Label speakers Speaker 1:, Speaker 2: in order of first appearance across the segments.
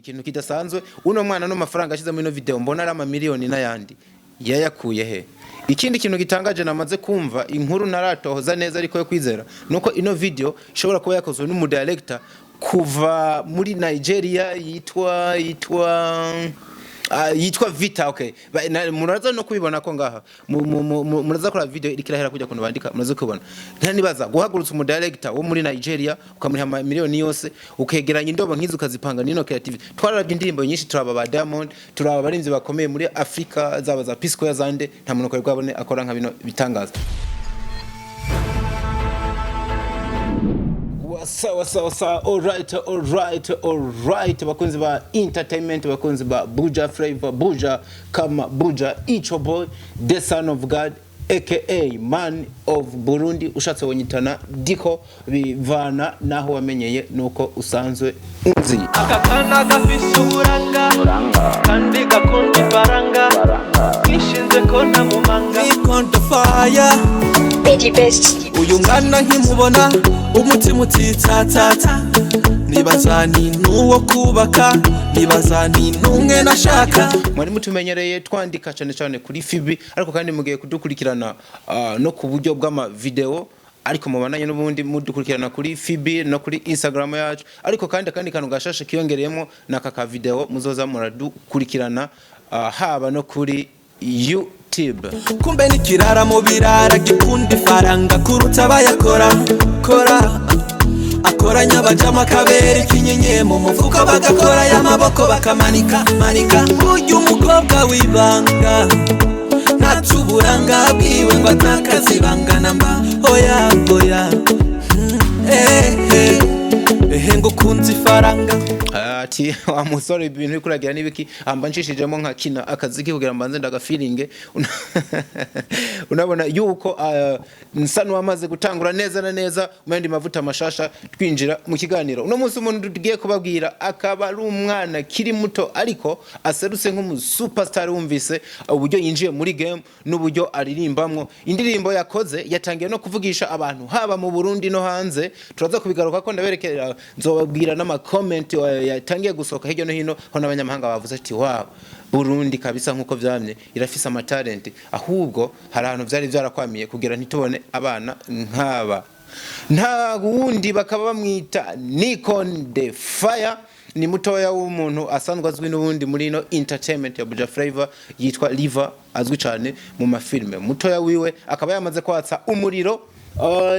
Speaker 1: ikintu kidasanzwe uno mwana no mafaranga ashize muri no video mbona ari amamiliyoni n'ayandi yayakuye he. Ikindi kintu gitangaje namaze kumva inkuru naratohoza neza ariko yo kwizera nuko ino video ishobora kuba yakozwe n'umu director kuva muri Nigeria yitwa Vita. Okay, muraza no kubibona ko ngaha muraza kora video irikirahera kujya kuntu bandika muraza kubona ntanibaza guhagurutsa umu director wo muri Nigeria ukamuriha miliyoni yose ukegeranya indobo nkizo ukazipanga nino creativity. Twarabye indirimbo nyinshi turaba ba Diamond turaba barinzi bakomeye muri Africa zaba za Pisco yazande nta muntu ko rwabone akora nka bino bitangaza. Sawa. Alright bakunzi ba entertainment, bakunzi ba Buja Flavor, Buja kama Buja, it's your boy the son of God aka man of Burundi. Ushatse wonyitana diko bivana naho wamenyeye nuko usanzwe unzi.
Speaker 2: Akakana gafise uburanga kandi gakundi baranga nishinze ko ntamumanga ikonda fire Baby best. Uyu mwana nkimubona umutima utitsatata nibaza ni nuwo kubaka nibaza ni numwe nashaka.
Speaker 1: Mwari mutumenyereye twandika cyane kuri Fibi ariko kandi mugiye kudukurikirana no ku buryo bw'ama video ariko mubandanye n'ubundi mudukurikirana kuri Fibi no kuri Instagram yacu ariko kandi kantu gashashe kiyongereyemo nakaka video muzoza muradukurikirana haba no kuri YouTube.
Speaker 2: Kumbe ni kirara mu birara gikundi faranga kuruta bayakora akoranya bajama kabere kinyenye mu mufuka bagakora y'amaboko bakamanika uyu mukobwa wibanga natuburanga bwiwe ngo atakazibangana mba oya ngo kunzi faranga
Speaker 1: ati amusore ibintu bikuragira nibiki amba nshishijemo nka kina akaziki kugira mbanze ndaga feeling unabona yuko nsano wamaze gutangura neza na neza umendi mavuta mashasha twinjira mu kiganiro. Uno munsi umuntu tugiye kubabwira akaba ari umwana kiri muto ariko aserutse nk'umu superstar wumvise uburyo yinjiye muri game n'uburyo aririmbamwo. Indirimbo yakoze yatangiye no kuvugisha abantu haba mu Burundi no hanze. Turaza kubigaruka ko ndaberekera nzobabwira n'ama comment yatangiye gusohoka hirya no hino ho n'abanyamahanga bavuze ati wow Burundi kabisa nkuko vyamye irafisa ama talent ahubwo hari ahantu vyari vyarakwamiye kugira ntitubone abana nk'aba. Nta wundi bakaba bamwita Nikon the Fire ni mutoya w'umuntu asanzwe azwi n'ubundi muri no entertainment ya Buja Flavor yitwa Liva azwi cyane mu mafilme. Mutoya wiwe akaba yamaze kwatsa umuriro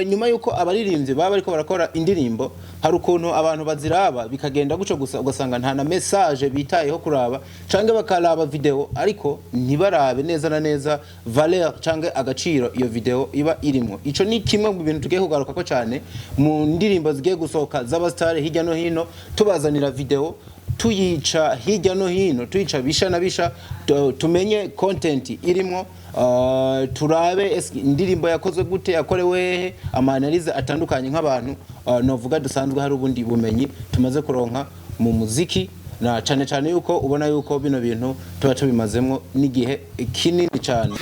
Speaker 1: nyuma yuko abaririmbyi baba ariko barakora indirimbo hari ukuntu abantu baziraba bikagenda guco gusa ugasanga nta na message bitayeho kuraba canke bakaraba video ariko ntibarabe neza na neza valeur canke agaciro iyo video iba irimo. Ico ni kimwe mu bintu tugiye kugaruka ko cyane mu ndirimbo zigiye gusohoka z'abastar hirya no hino tubazanira video tuyica hirya no hino tuyica bisha na bisha tumenye content irimo turabe indirimbo yakozwe gute yakorewe amanalize atandukanye nk'abantu novuga dusanzwe hari ubundi bumenyi tumaze kuronka mu muziki na cyane yuko ubona yuko bino bintu tuba tubimazemo n'igihe kinini cyane.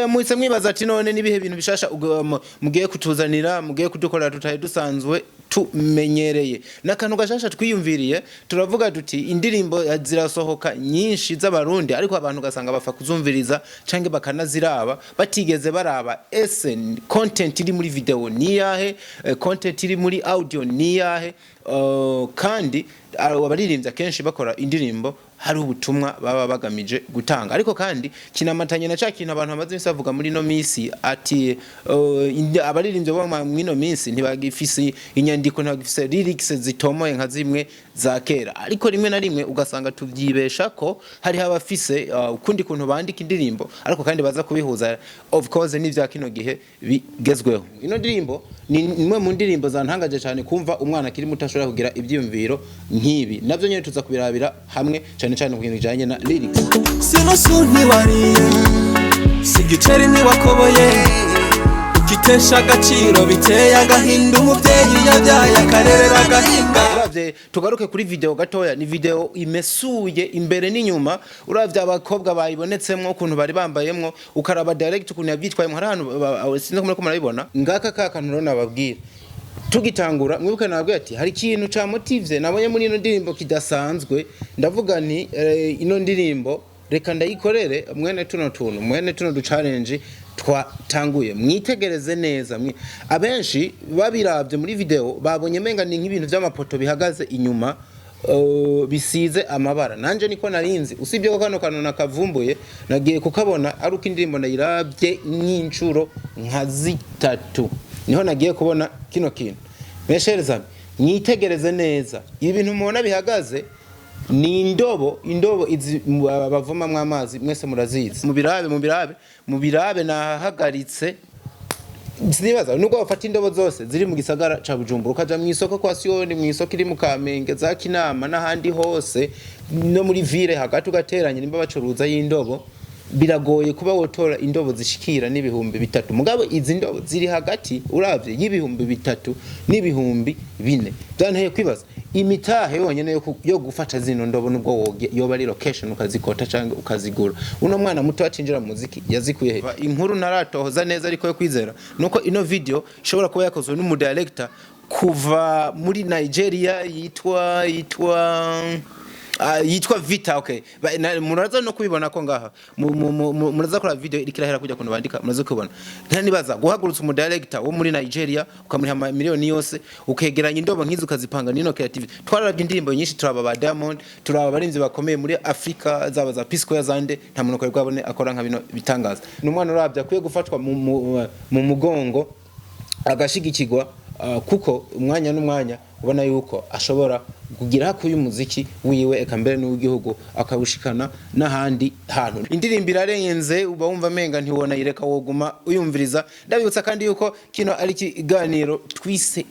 Speaker 1: Muhise mwibaza ati none nibihe bintu bishasha mugiye kutuzanira mugiye kudukorera tutaye dusanzwe tumenyereye nakantu gashasha twiyumviriye. Turavuga duti indirimbo zirasohoka nyinshi z'abarundi ariko abantu gasanga bafa kuzumviriza canke bakanaziraba batigeze baraba content iri muri video ni yahe content iri muri audio ni yahe kandi abaririmbyi kenshi bakora indirimbo hari ubutumwa baba bagamije gutanga ariko kandi kinamatanye na cyakintu abantu bamaze bisavuga muri no misi ati abaririmbyi bo muri no misi ntibagifise inyandiko ntibagifise lyrics zitomoye nka zimwe za kera ariko rimwe na rimwe ugasanga tuvyibesha ko hari habafise ukundi kuntu bandika indirimbo ariko kandi baza kubihuza of course n'ivya kino gihe bigezweho. Ino ndirimbo ni imwe mu ndirimbo zantangaje cyane kumva umwana kiri mutashobora kugira ibyumviro nk'ibi navyo nyene tuza kubirabira hamwe cyane mu bintu bijanye na lyrics.
Speaker 2: Sino sunni wariye sigiceri ni wakoboye ukitesha agaciro biteye agahinda umuvyeyi yabyaye akarerera agahinda.
Speaker 1: Uravye tugaruke kuri video gatoya ni video imesuye imbere n'inyuma uravye abakobwa bayibonetsemwo ukuntu bari bambayemwo ukaraba direct ukuntu yabyitwaye mu harano sinzi ko murabibona ngaka kantu rona babwira tugitangura mwibuke nabwo ati hari ikintu ca motive nabonye muri ino ndirimbo kidasanzwe ndavuga nti ino ndirimbo reka ndayikorere mwene tuno du challenge twatanguye mwitegereze neza abenshi babiravye muri video babonye menga ni nk'ibintu vy'amapoto bihagaze inyuma bisize amabara nanje niko narinzi usibye ko kano kanona kavumbuye nagiye kukabona ari uko indirimbo ndayiravye nk'incuro nka zitatu niho nagiye kubona kino kintu meshereza mwitegereze neza ibintu mubona bihagaze ni indobo izi bavoma mw'amazi mwese murazizi mubirabe nahagaritse sinibaza nubwo bafata indobo zose ziri mu gisagara ca Bujumbura ukaja mu isoko kwa Sioni mu isoko iri mu Kamenge za Kinama n'ahandi hose no muri ville hagati ugateranya nimba bacuruza y'indobo biragoye kuba wotora indobo zishikira n'ibihumbi 3 mugabo izi ndobo ziri hagati uravye y'ibihumbi 3 n'ibihumbi 4 byanteye kwibaza imitahe yonyene yo gufata zino ndobo nubwo yoba ari location ukazikota cyangwa ukazigura uno mwana muto acinjira mu muziki yazikuye inkuru naratohoza neza ariko yo kwizera nuko ino video ishobora kuba yakozwe n'umu director kuva muri Nigeria yitwa Vita. Okay, muraza no kubibona ko ngaha muraza kora video irikirahera kujya kuno bandika muraza kubona ntanibaza guhagurutsa umu director wo muri Nigeria ukamuriha miliyoni yose ukegeranya indobo nkizo ukazipanga nino creative twarabye indirimbo nyinshi turaba ba Diamond turaba barinzi bakomeye muri Africa zaba za Pisco yazande nta muntu ko rwabone akora nka bino bitangaza n'umwana urabye akwiye gufatwa mu mugongo agashigikirwa kuko umwanya n'umwanya ubona yuko ashobora kugira hakuye umuziki wiwe eka mbere n'ugihugu akawushikana n'ahandi hantu indirimbo irarenze uba wumva menga ntiwona ireka woguma uyumviriza ndabibutsa kandi yuko kino ari kiganiro twise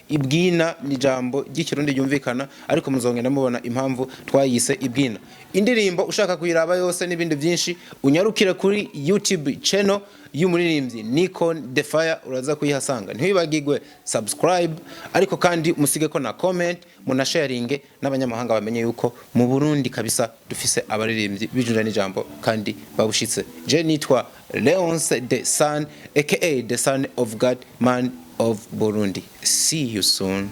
Speaker 1: Ibwina ni jambo ry'ikirundi ryumvikana ariko muzongera mubona impamvu twayise Ibwina indirimbo ushaka kuyiraba yose n'ibindi byinshi unyarukire kuri YouTube channel y'umuririmbyi Nikon the Fire uraza kuyihasanga ntibagigwe subscribe ariko kandi musige ko na comment muna sharing n'abanyamahanga bamenye yuko mu Burundi kabisa dufise abaririmbyi bijunja n'ijambo kandi babushitse je nitwa Leonce the Son aka the Son of God Man of Burundi. See you soon.